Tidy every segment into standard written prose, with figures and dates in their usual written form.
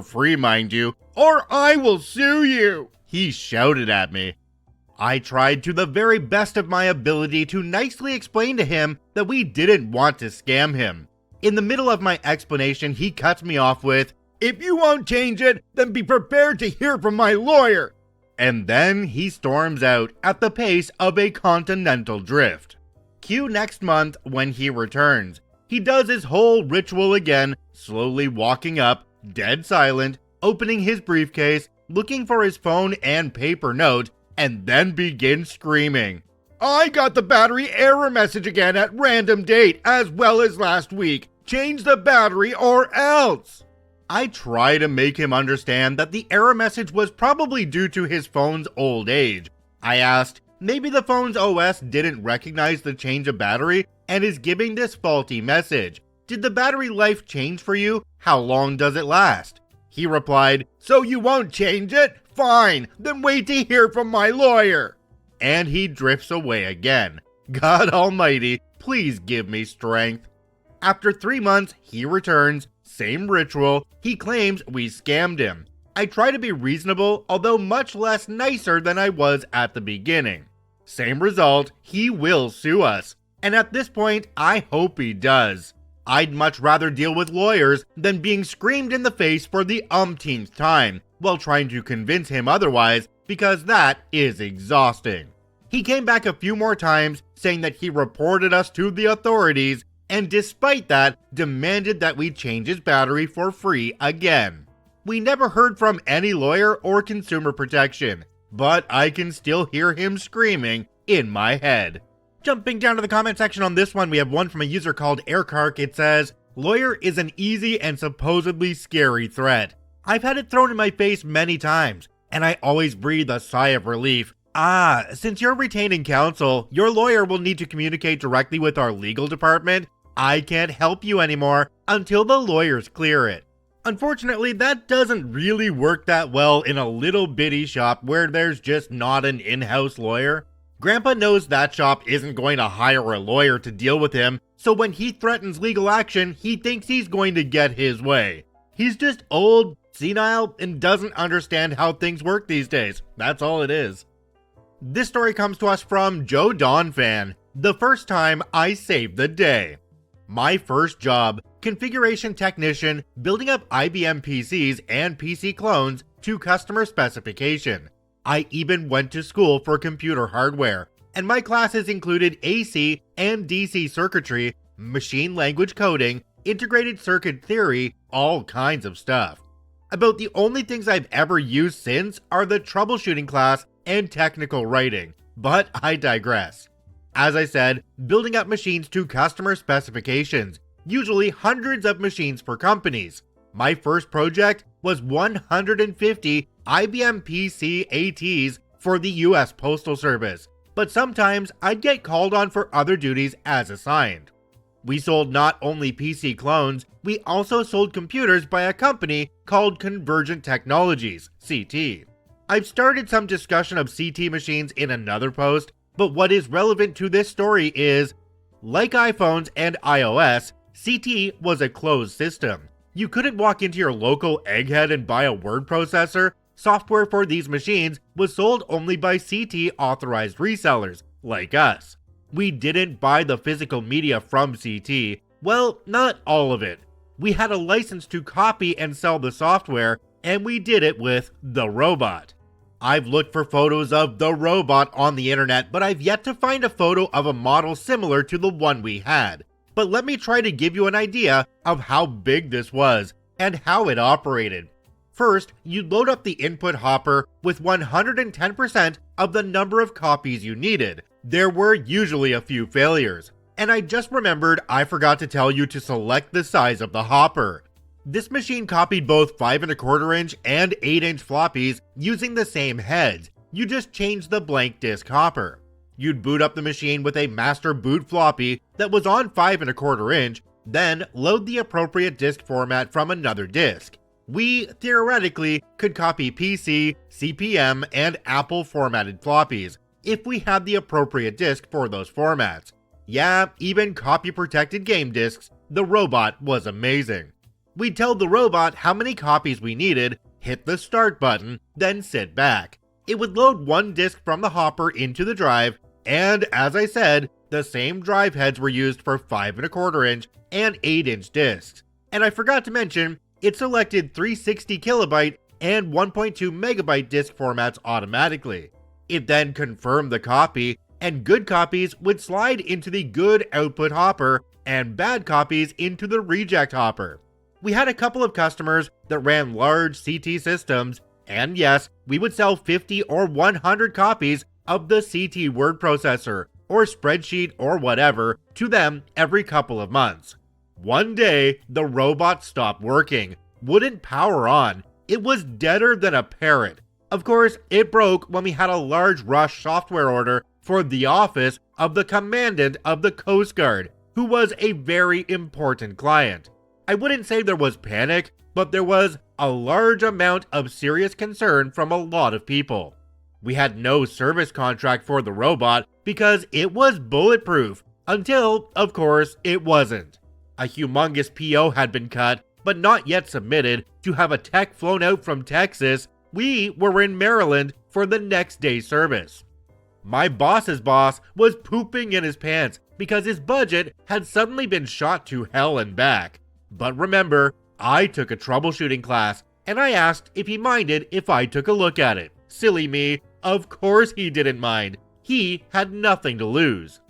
free, mind you, or I will sue you, he shouted at me. I tried to the very best of my ability to nicely explain to him that we didn't want to scam him. In the middle of my explanation, he cuts me off with, "If you won't change it, then be prepared to hear from my lawyer." And then he storms out at the pace of a continental drift. Cue next month when he returns. He does his whole ritual again, slowly walking up, dead silent, opening his briefcase, looking for his phone and paper note, and then begins screaming, "I got the battery error message again at random date as well as last week. Change the battery or else." I try to make him understand that the error message was probably due to his phone's old age. I asked, maybe the phone's OS didn't recognize the change of battery and is giving this faulty message. Did the battery life change for you? How long does it last? He replied, "So you won't change it? Fine, then wait to hear from my lawyer." And he drifts away again. God almighty, please give me strength. After 3 months, he returns, same ritual, he claims we scammed him. I try to be reasonable, although much less nicer than I was at the beginning. Same result, he will sue us. And at this point, I hope he does. I'd much rather deal with lawyers than being screamed in the face for the umpteenth time, while trying to convince him otherwise, because that is exhausting. He came back a few more times, saying that he reported us to the authorities, and despite that, demanded that we change his battery for free again. We never heard from any lawyer or consumer protection, but I can still hear him screaming in my head. Jumping down to the comment section on this one, we have one from a user called Aircark. It says, "Lawyer is an easy and supposedly scary threat. I've had it thrown in my face many times, and I always breathe a sigh of relief. Since you're retaining counsel, your lawyer will need to communicate directly with our legal department. I can't help you anymore until the lawyers clear it." Unfortunately, that doesn't really work that well in a little bitty shop where there's just not an in-house lawyer. Grandpa knows that shop isn't going to hire a lawyer to deal with him, so when he threatens legal action, he thinks he's going to get his way. He's just old, senile, and doesn't understand how things work these days. That's all it is. This story comes to us from Joe Don Fan. The first time I saved the day. My first job, configuration technician, building up IBM PCs and PC clones to customer specification. I even went to school for computer hardware, and my classes included AC and DC circuitry, machine language coding, integrated circuit theory, all kinds of stuff. About the only things I've ever used since are the troubleshooting class and technical writing, but I digress. As I said, building up machines to customer specifications, usually hundreds of machines for companies. My first project was 150 IBM PC ATs for the US Postal Service, but sometimes I'd get called on for other duties as assigned. We sold not only PC clones, we also sold computers by a company called Convergent Technologies, CT. I've started some discussion of CT machines in another post, but what is relevant to this story is, like iPhones and iOS, CT was a closed system. You couldn't walk into your local Egghead and buy a word processor. Software for these machines was sold only by CT authorized resellers, like us. We didn't buy the physical media from CT. Well, not all of it. We had a license to copy and sell the software, and we did it with The Robot. I've looked for photos of The Robot on the internet, but I've yet to find a photo of a model similar to the one we had. But let me try to give you an idea of how big this was and how it operated. First, you'd load up the input hopper with 110% of the number of copies you needed. There were usually a few failures, and I just remembered I forgot to tell you to select the size of the hopper. This machine copied both 5¼ inch and 8-inch floppies using the same heads. You just changed the blank disk hopper. You'd boot up the machine with a master boot floppy that was on 5¼ inch, then load the appropriate disk format from another disk. We, theoretically, could copy PC, CP/M, and Apple formatted floppies, if we had the appropriate disk for those formats. Yeah, even copy protected game disks, The Robot was amazing. We'd tell the robot how many copies we needed, hit the start button, then sit back. It would load one disk from the hopper into the drive, and as I said, the same drive heads were used for 5¼ inch and 8-inch discs. And I forgot to mention, it selected 360 kilobyte and 1.2 megabyte disk formats automatically. It then confirmed the copy, and good copies would slide into the good output hopper and bad copies into the reject hopper. We had a couple of customers that ran large CT systems, and yes, we would sell 50 or 100 copies of the CT word processor or spreadsheet or whatever to them every couple of months. One day, the robot stopped working, wouldn't power on. It was deader than a parrot. Of course, it broke when we had a large rush software order for the office of the Commandant of the Coast Guard, who was a very important client. I wouldn't say there was panic, but there was a large amount of serious concern from a lot of people. We had no service contract for the robot because it was bulletproof, until, of course, it wasn't. A humongous PO had been cut, but not yet submitted, to have a tech flown out from Texas. We were in Maryland for the next day's service. My boss's boss was pooping in his pants because his budget had suddenly been shot to hell and back. But remember, I took a troubleshooting class, and I asked if he minded if I took a look at it. Silly me, of course he didn't mind. He had nothing to lose.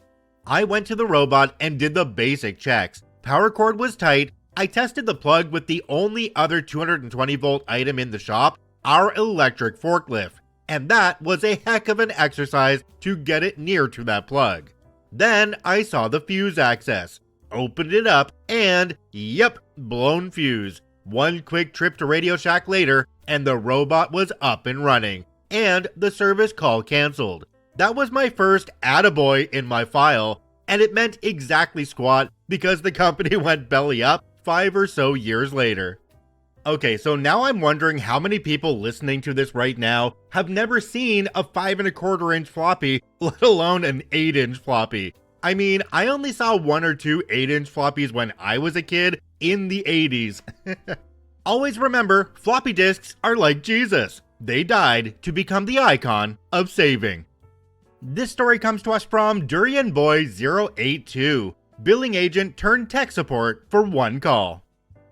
I went to the robot and did the basic checks. Power cord was tight. I tested the plug with the only other 220 volt item in the shop, our electric forklift, and that was a heck of an exercise to get it near to that plug. Then I saw the fuse access, opened it up, and yep, blown fuse. One quick trip to Radio Shack later, and the robot was up and running, and the service call canceled. That was my first attaboy in my file, and it meant exactly squat because the company went belly up 5 or so years later. Okay, so now I'm wondering how many people listening to this right now have never seen a 5¼ inch floppy, let alone an 8-inch floppy. I mean, I only saw 1 or 2 8-inch floppies when I was a kid in the 80s. Always remember, floppy disks are like Jesus. They died to become the icon of saving. This story comes to us from DurianBoy082, billing agent turned tech support for one call.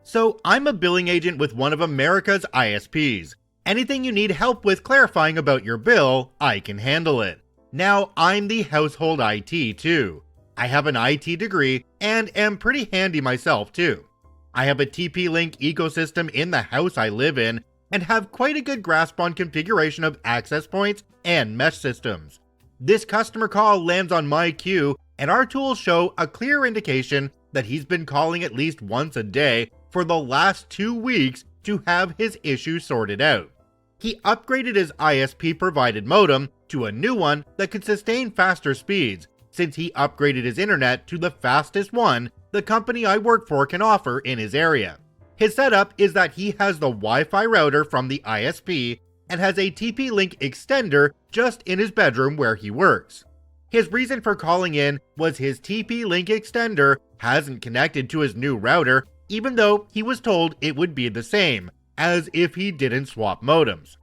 So I'm a billing agent with one of America's ISPs. Anything you need help with clarifying about your bill, I can handle it. Now I'm the household IT too. I have an IT degree and am pretty handy myself too. I have a TP-Link ecosystem in the house I live in and have quite a good grasp on configuration of access points and mesh systems. This customer call lands on my queue, and our tools show a clear indication that he's been calling at least once a day for the last 2 weeks to have his issue sorted out. He upgraded his ISP provided modem to a new one that could sustain faster speeds, since he upgraded his internet to the fastest one the company I work for can offer in his area. His setup is that he has the Wi-Fi router from the ISP and has a TP-Link extender just in his bedroom where he works. His reason for calling in was his TP-Link extender hasn't connected to his new router, even though he was told it would be the same, as if he didn't swap modems.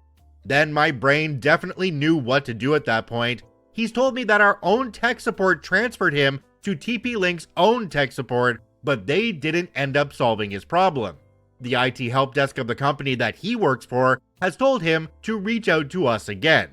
Then my brain definitely knew what to do at that point. He's told me that our own tech support transferred him to TP-Link's own tech support, but they didn't end up solving his problem. The IT help desk of the company that he works for has told him to reach out to us again.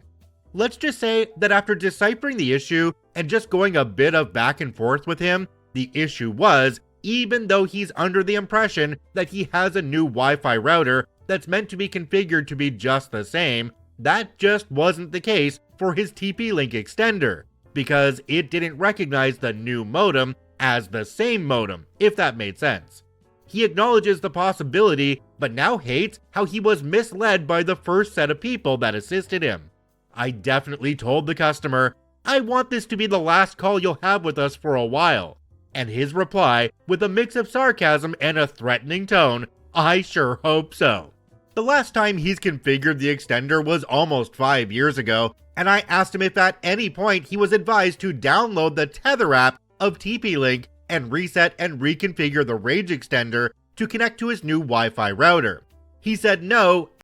Let's just say that after deciphering the issue and just going a bit of back and forth with him, the issue was, even though he's under the impression that he has a new Wi-Fi router that's meant to be configured to be just the same, that just wasn't the case for his TP-Link extender, because it didn't recognize the new modem as the same modem, if that made sense. He acknowledges the possibility, but now hates how he was misled by the first set of people that assisted him. I definitely told the customer, I want this to be the last call you'll have with us for a while. And his reply, with a mix of sarcasm and a threatening tone, I sure hope so. The last time he's configured the extender was almost 5 years ago, and I asked him if at any point he was advised to download the Tether app of TP-Link and reset and reconfigure the Rage extender to connect to his new Wi-Fi router. He said no,